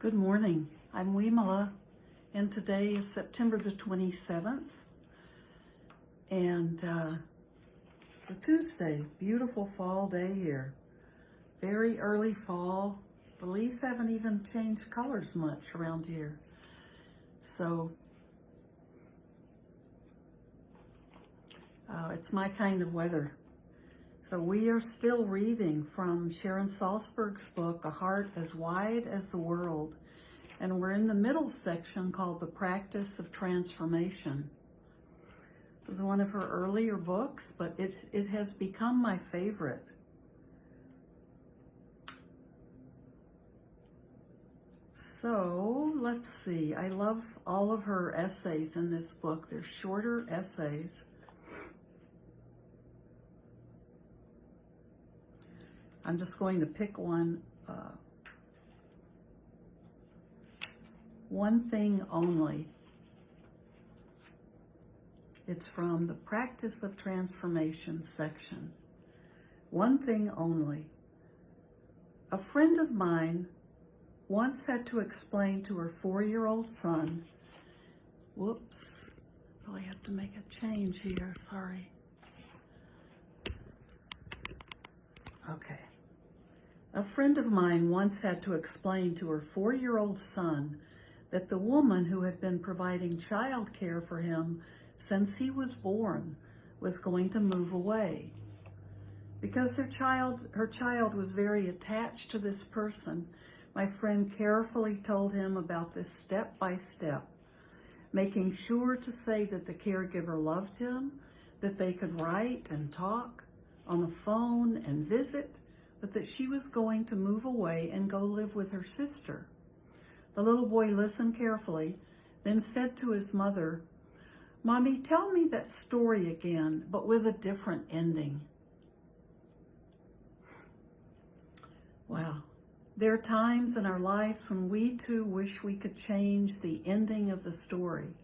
Good morning. I'm Vimala, and today is September the 27th, and it's a Tuesday. Beautiful fall day here. Very early fall. The leaves haven't even changed colors much around here. So it's my kind of weather. So we are still reading from Sharon Salzberg's book, A Heart as Wide as the World. And we're in the middle section called The Practice of Transformation. It was one of her earlier books, but it has become my favorite. So let's see. I love all of her essays in this book. They're shorter essays. I'm just going to pick one thing only. It's from the Practice of Transformation section. One thing only. A friend of mine once had to explain to her 4-year-old son, whoops, probably have to make a change here, sorry. Okay. A friend of mine once had to explain to her 4-year-old son that the woman who had been providing child care for him since he was born was going to move away. Because her child was very attached to this person, my friend carefully told him about this step by step, making sure to say that the caregiver loved him, that they could write and talk on the phone and visit, but that she was going to move away and go live with her sister. The little boy listened carefully, then said to his mother, "Mommy, tell me that story again, but with a different ending." Wow. There are times in our lives when we too wish we could change the ending of the story.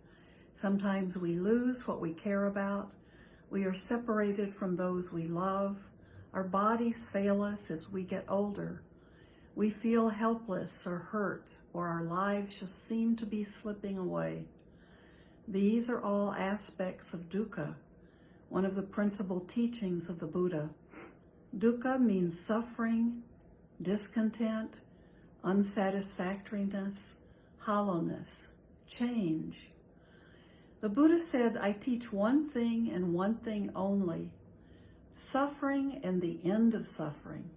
Sometimes we lose what we care about. We are separated from those we love. Our bodies fail us as we get older. We feel helpless or hurt, or our lives just seem to be slipping away. These are all aspects of dukkha, one of the principal teachings of the Buddha. Dukkha means suffering, discontent, unsatisfactoriness, hollowness, change. The Buddha said, "I teach one thing and one thing only, suffering and the end of suffering."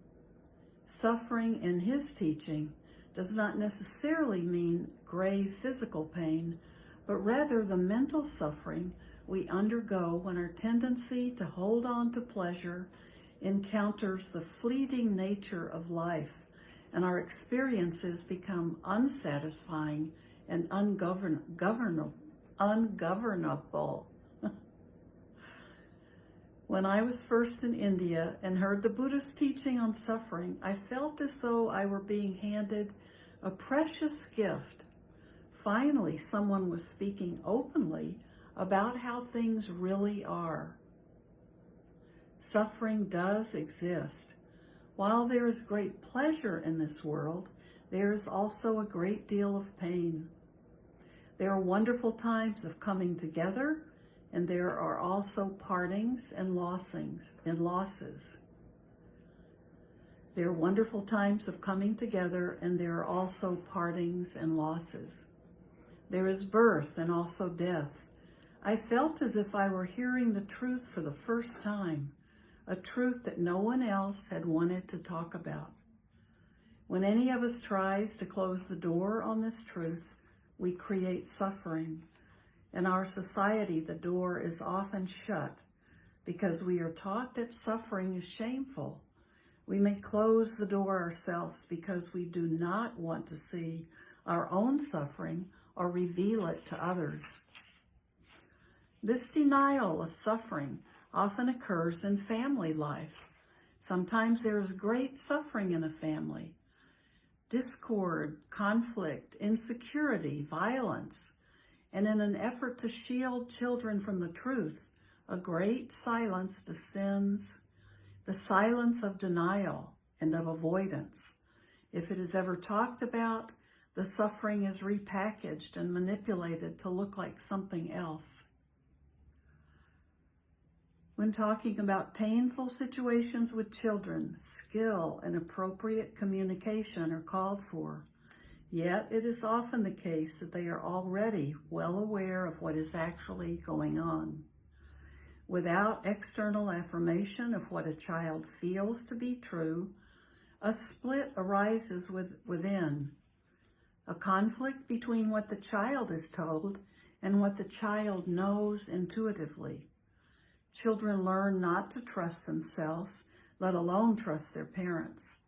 Suffering in his teaching does not necessarily mean grave physical pain, but rather the mental suffering we undergo when our tendency to hold on to pleasure encounters the fleeting nature of life and our experiences become unsatisfying and ungovernable. When I was first in India and heard the Buddha's teaching on suffering, I felt as though I were being handed a precious gift. Finally, someone was speaking openly about how things really are. Suffering does exist. While there is great pleasure in this world, there is also a great deal of pain. There are wonderful times of coming together, and there are also partings and losses. There are wonderful times of coming together, and there are also partings and losses. There is birth and also death. I felt as if I were hearing the truth for the first time, a truth that no one else had wanted to talk about. When any of us tries to close the door on this truth, we create suffering. In our society, the door is often shut because we are taught that suffering is shameful. We may close the door ourselves because we do not want to see our own suffering or reveal it to others. This denial of suffering often occurs in family life. Sometimes there is great suffering in a family. Discord, conflict, insecurity, violence, and in an effort to shield children from the truth, a great silence descends, the silence of denial and of avoidance. If it is ever talked about, the suffering is repackaged and manipulated to look like something else. When talking about painful situations with children, skill and appropriate communication are called for. Yet it is often the case that they are already well aware of what is actually going on. Without external affirmation of what a child feels to be true, a split arises within, a conflict between what the child is told and what the child knows intuitively. Children learn not to trust themselves, let alone trust their parents.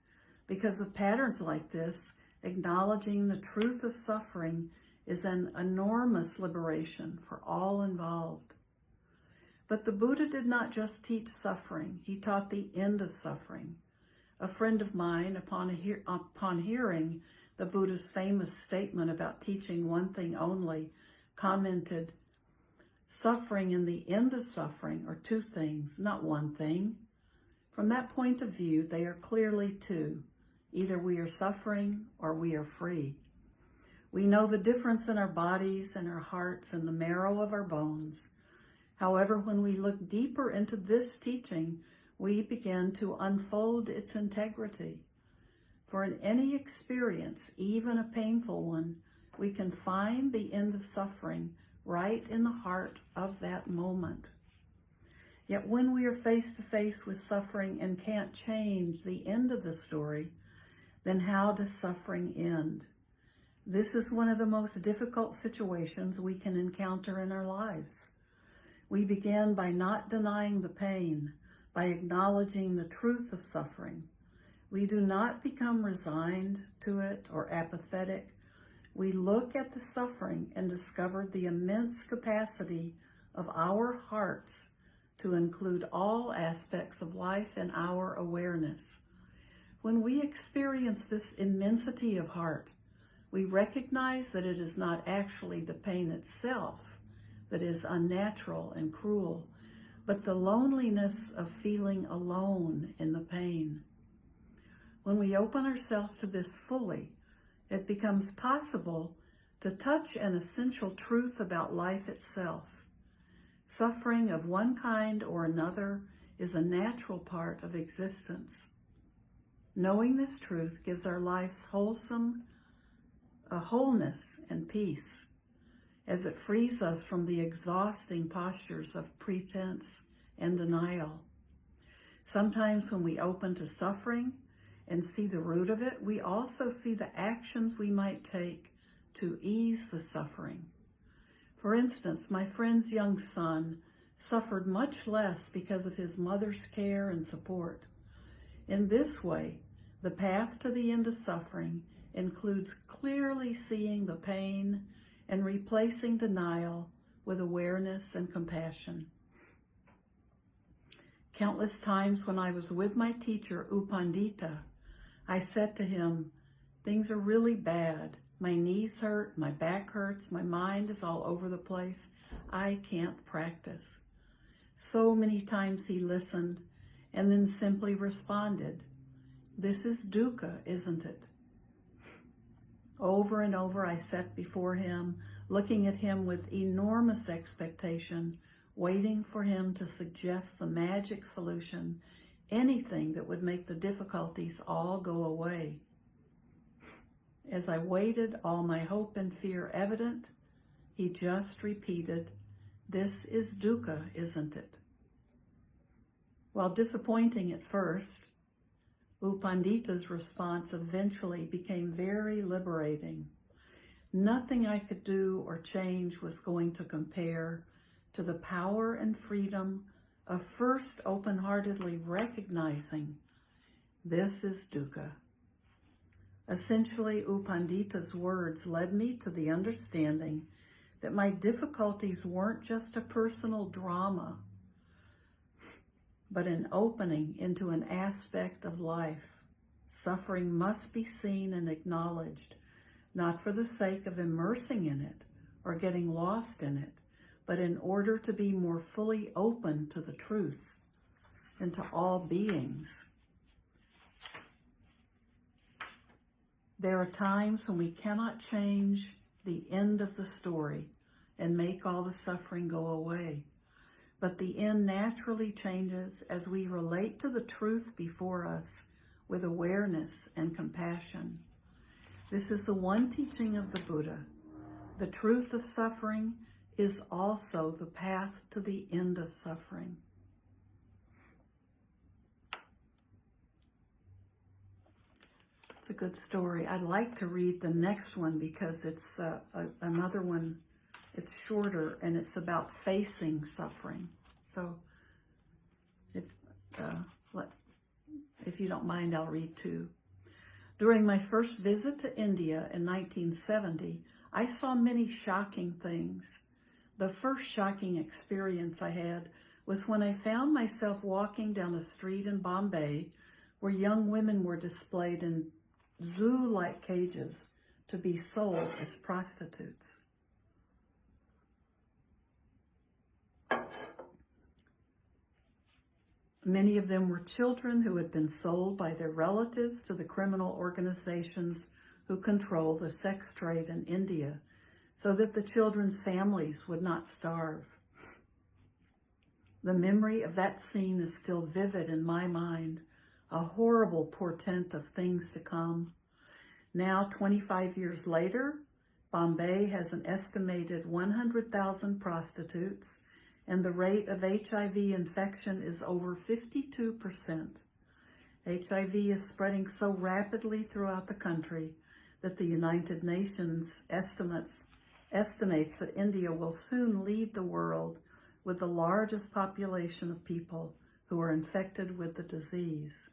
Because of patterns like this, acknowledging the truth of suffering is an enormous liberation for all involved. But the Buddha did not just teach suffering, he taught the end of suffering. A friend of mine, upon hearing the Buddha's famous statement about teaching one thing only, commented, "Suffering and the end of suffering are two things, not one thing. From that point of view, they are clearly two. Either we are suffering or we are free. We know the difference in our bodies and our hearts and the marrow of our bones. However, when we look deeper into this teaching, we begin to unfold its integrity. For in any experience, even a painful one, we can find the end of suffering right in the heart of that moment. Yet when we are face to face with suffering and can't change the end of the story, then how does suffering end? This is one of the most difficult situations we can encounter in our lives. We begin by not denying the pain, by acknowledging the truth of suffering. We do not become resigned to it or apathetic. We look at the suffering and discover the immense capacity of our hearts to include all aspects of life in our awareness. When we experience this immensity of heart, we recognize that it is not actually the pain itself that is unnatural and cruel, but the loneliness of feeling alone in the pain. When we open ourselves to this fully, it becomes possible to touch an essential truth about life itself. Suffering of one kind or another is a natural part of existence. Knowing this truth gives our lives a wholeness and peace, as it frees us from the exhausting postures of pretense and denial. Sometimes when we open to suffering and see the root of it, we also see the actions we might take to ease the suffering. For instance, my friend's young son suffered much less because of his mother's care and support. In this way, the path to the end of suffering includes clearly seeing the pain and replacing denial with awareness and compassion. Countless times when I was with my teacher, U Pandita, I said to him, "Things are really bad. My knees hurt, my back hurts, my mind is all over the place. I can't practice." So many times he listened and then simply responded, "This is dukkha, isn't it?" Over and over I sat before him, looking at him with enormous expectation, waiting for him to suggest the magic solution, anything that would make the difficulties all go away. As I waited, all my hope and fear evident, he just repeated, "This is dukkha, isn't it?" While disappointing at first, U Pandita's response eventually became very liberating. Nothing I could do or change was going to compare to the power and freedom of first open-heartedly recognizing this is dukkha. Essentially, U Pandita's words led me to the understanding that my difficulties weren't just a personal drama, but an opening into an aspect of life. Suffering must be seen and acknowledged, not for the sake of immersing in it or getting lost in it, but in order to be more fully open to the truth and to all beings. There are times when we cannot change the end of the story and make all the suffering go away. But the end naturally changes as we relate to the truth before us with awareness and compassion. This is the one teaching of the Buddha. The truth of suffering is also the path to the end of suffering. It's a good story. I'd like to read the next one because it's another one. It's shorter and it's about facing suffering. So if you don't mind, I'll read two. During my first visit to India in 1970, I saw many shocking things. The first shocking experience I had was when I found myself walking down a street in Bombay where young women were displayed in zoo-like cages to be sold as prostitutes. Many of them were children who had been sold by their relatives to the criminal organizations who control the sex trade in India, so that the children's families would not starve. The memory of that scene is still vivid in my mind, a horrible portent of things to come. Now, 25 years later, Bombay has an estimated 100,000 prostitutes, and the rate of HIV infection is over 52%. HIV is spreading so rapidly throughout the country that the United Nations estimates that India will soon lead the world with the largest population of people who are infected with the disease.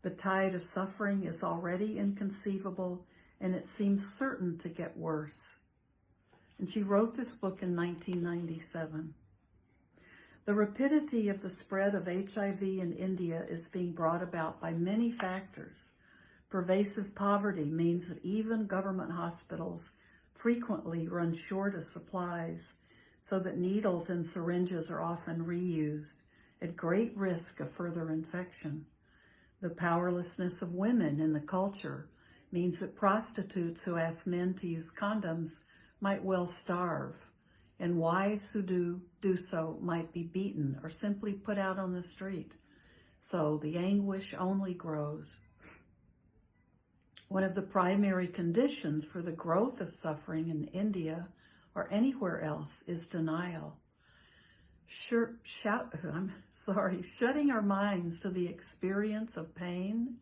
The tide of suffering is already inconceivable, and it seems certain to get worse. And she wrote this book in 1997. The rapidity of the spread of HIV in India is being brought about by many factors. Pervasive poverty means that even government hospitals frequently run short of supplies, so that needles and syringes are often reused at great risk of further infection. The powerlessness of women in the culture means that prostitutes who ask men to use condoms might well starve, and wives who do so might be beaten or simply put out on the street. So the anguish only grows. One of the primary conditions for the growth of suffering in India or anywhere else is denial. Shutting our minds to the experience of pain,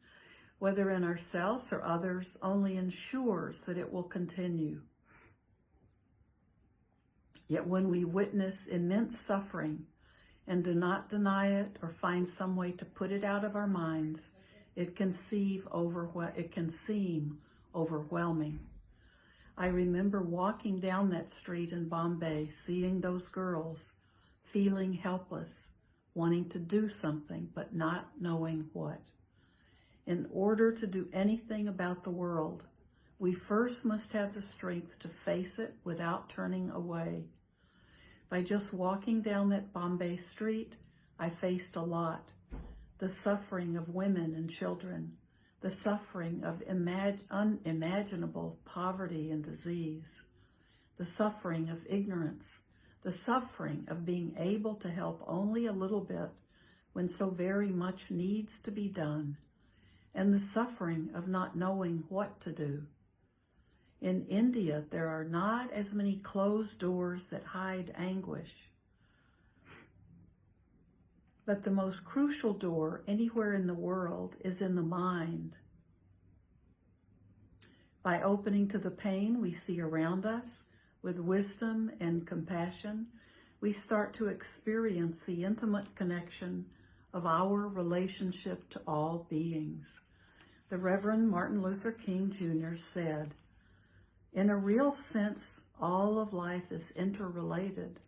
whether in ourselves or others, only ensures that it will continue. Yet when we witness immense suffering and do not deny it or find some way to put it out of our minds, it can seem overwhelming. I remember walking down that street in Bombay, seeing those girls, feeling helpless, wanting to do something, but not knowing what. In order to do anything about the world, we first must have the strength to face it without turning away. By just walking down that Bombay street, I faced a lot. The suffering of women and children, the suffering of unimaginable poverty and disease, the suffering of ignorance, the suffering of being able to help only a little bit when so very much needs to be done, and the suffering of not knowing what to do. In India, there are not as many closed doors that hide anguish. But the most crucial door anywhere in the world is in the mind. By opening to the pain we see around us with wisdom and compassion, we start to experience the intimate connection of our relationship to all beings. The Reverend Martin Luther King Jr. said, "In a real sense, all of life is interrelated.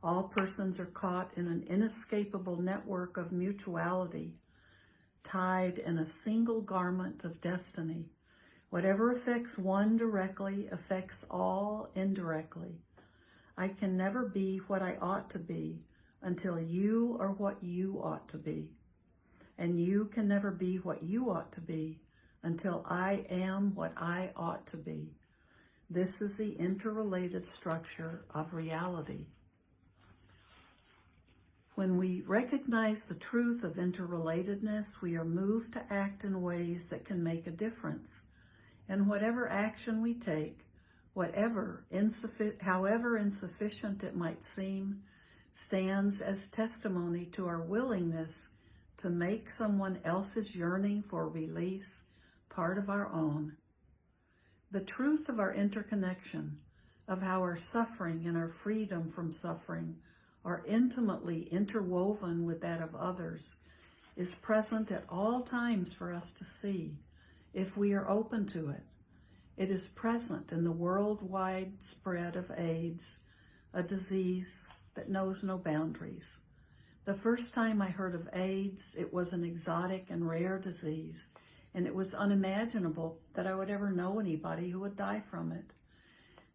All persons are caught in an inescapable network of mutuality, tied in a single garment of destiny. Whatever affects one directly affects all indirectly. I can never be what I ought to be until you are what you ought to be. And you can never be what you ought to be until I am what I ought to be. This is the interrelated structure of reality. When we recognize the truth of interrelatedness, we are moved to act in ways that can make a difference. And whatever action we take, however insufficient it might seem, stands as testimony to our willingness to make someone else's yearning for release part of our own. The truth of our interconnection, of how our suffering and our freedom from suffering are intimately interwoven with that of others, is present at all times for us to see, if we are open to it. It is present in the worldwide spread of AIDS, a disease that knows no boundaries. The first time I heard of AIDS, it was an exotic and rare disease, and it was unimaginable that I would ever know anybody who would die from it.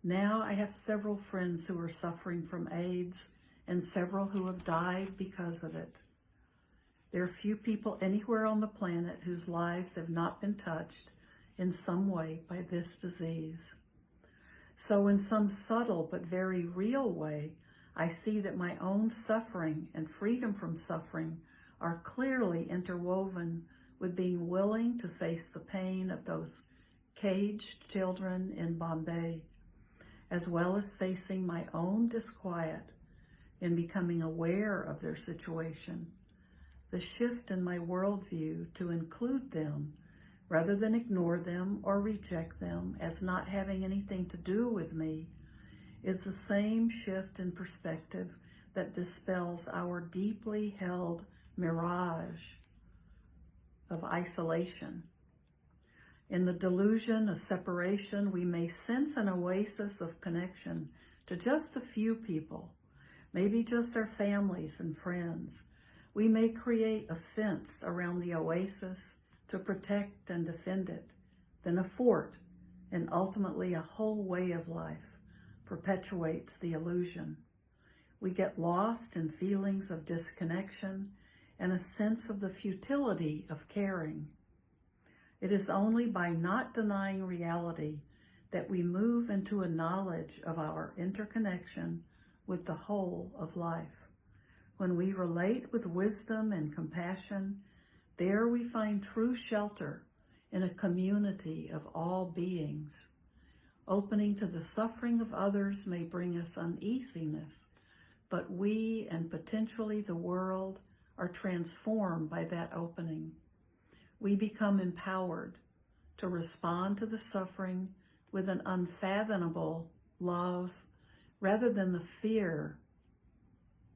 Now I have several friends who are suffering from AIDS, and several who have died because of it. There are few people anywhere on the planet whose lives have not been touched in some way by this disease. So in some subtle but very real way, I see that my own suffering and freedom from suffering are clearly interwoven with being willing to face the pain of those caged children in Bombay, as well as facing my own disquiet in becoming aware of their situation. The shift in my worldview to include them rather than ignore them or reject them as not having anything to do with me is the same shift in perspective that dispels our deeply held mirage of isolation. In the delusion of separation, we may sense an oasis of connection to just a few people, maybe just our families and friends. We may create a fence around the oasis to protect and defend it, then a fort, and ultimately a whole way of life perpetuates the illusion. We get lost in feelings of disconnection and a sense of the futility of caring. It is only by not denying reality that we move into a knowledge of our interconnection with the whole of life. When we relate with wisdom and compassion, there we find true shelter in a community of all beings. Opening to the suffering of others may bring us uneasiness, but we and potentially the world are transformed by that opening. We become empowered to respond to the suffering with an unfathomable love rather than the fear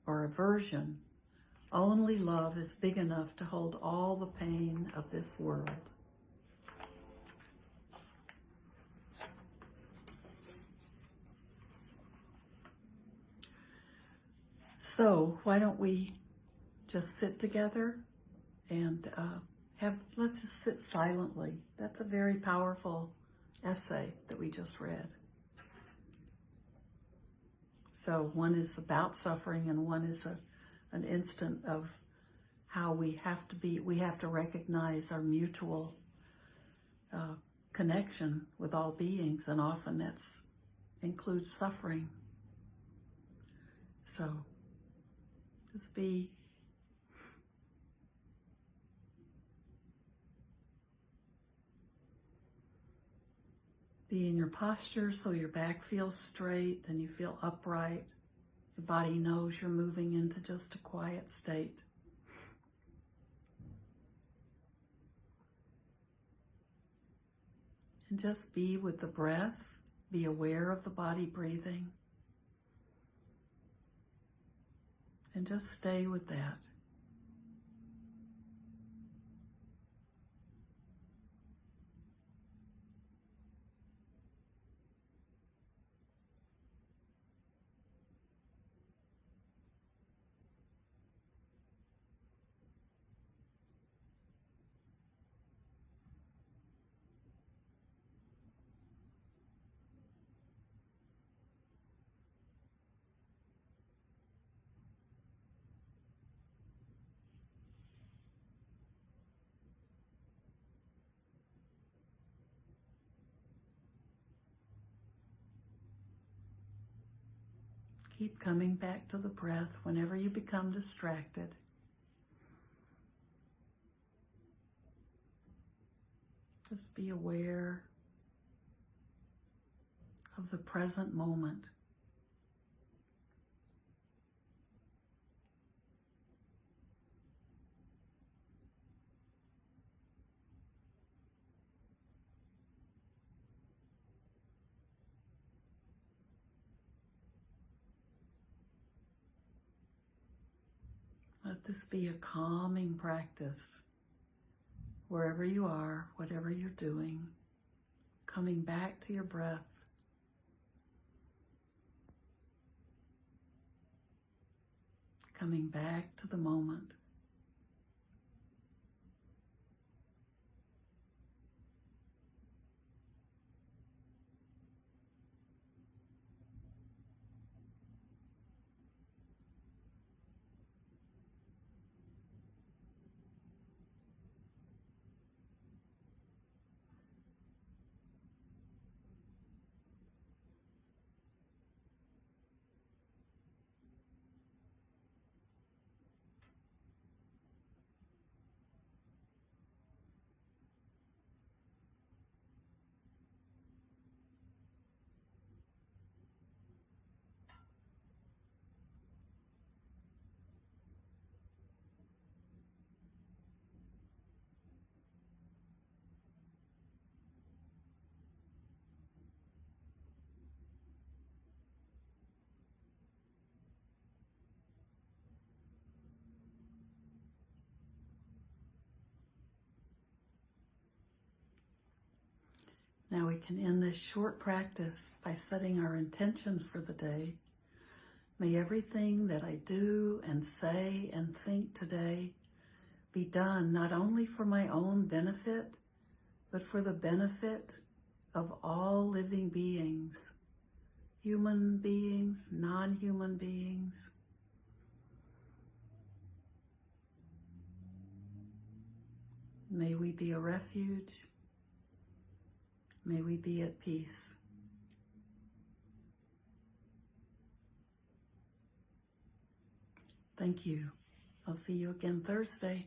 or aversion. Only love is big enough to hold all the pain of this world. So why don't we just sit together and let's just sit silently. That's a very powerful essay that we just read. So one is about suffering and one is an instant of how we have to recognize our mutual connection with all beings, and often that includes suffering. So just be in your posture so your back feels straight and you feel upright. The body knows you're moving into just a quiet state. And just be with the breath. Be aware of the body breathing. And just stay with that. Keep coming back to the breath whenever you become distracted. Just be aware of the present moment. Let this be a calming practice. Wherever you are, whatever you're doing, coming back to your breath. Coming back to the moment. Now we can end this short practice by setting our intentions for the day. May everything that I do and say and think today be done not only for my own benefit, but for the benefit of all living beings, human beings, non-human beings. May we be a refuge. May we be at peace. Thank you. I'll see you again Thursday.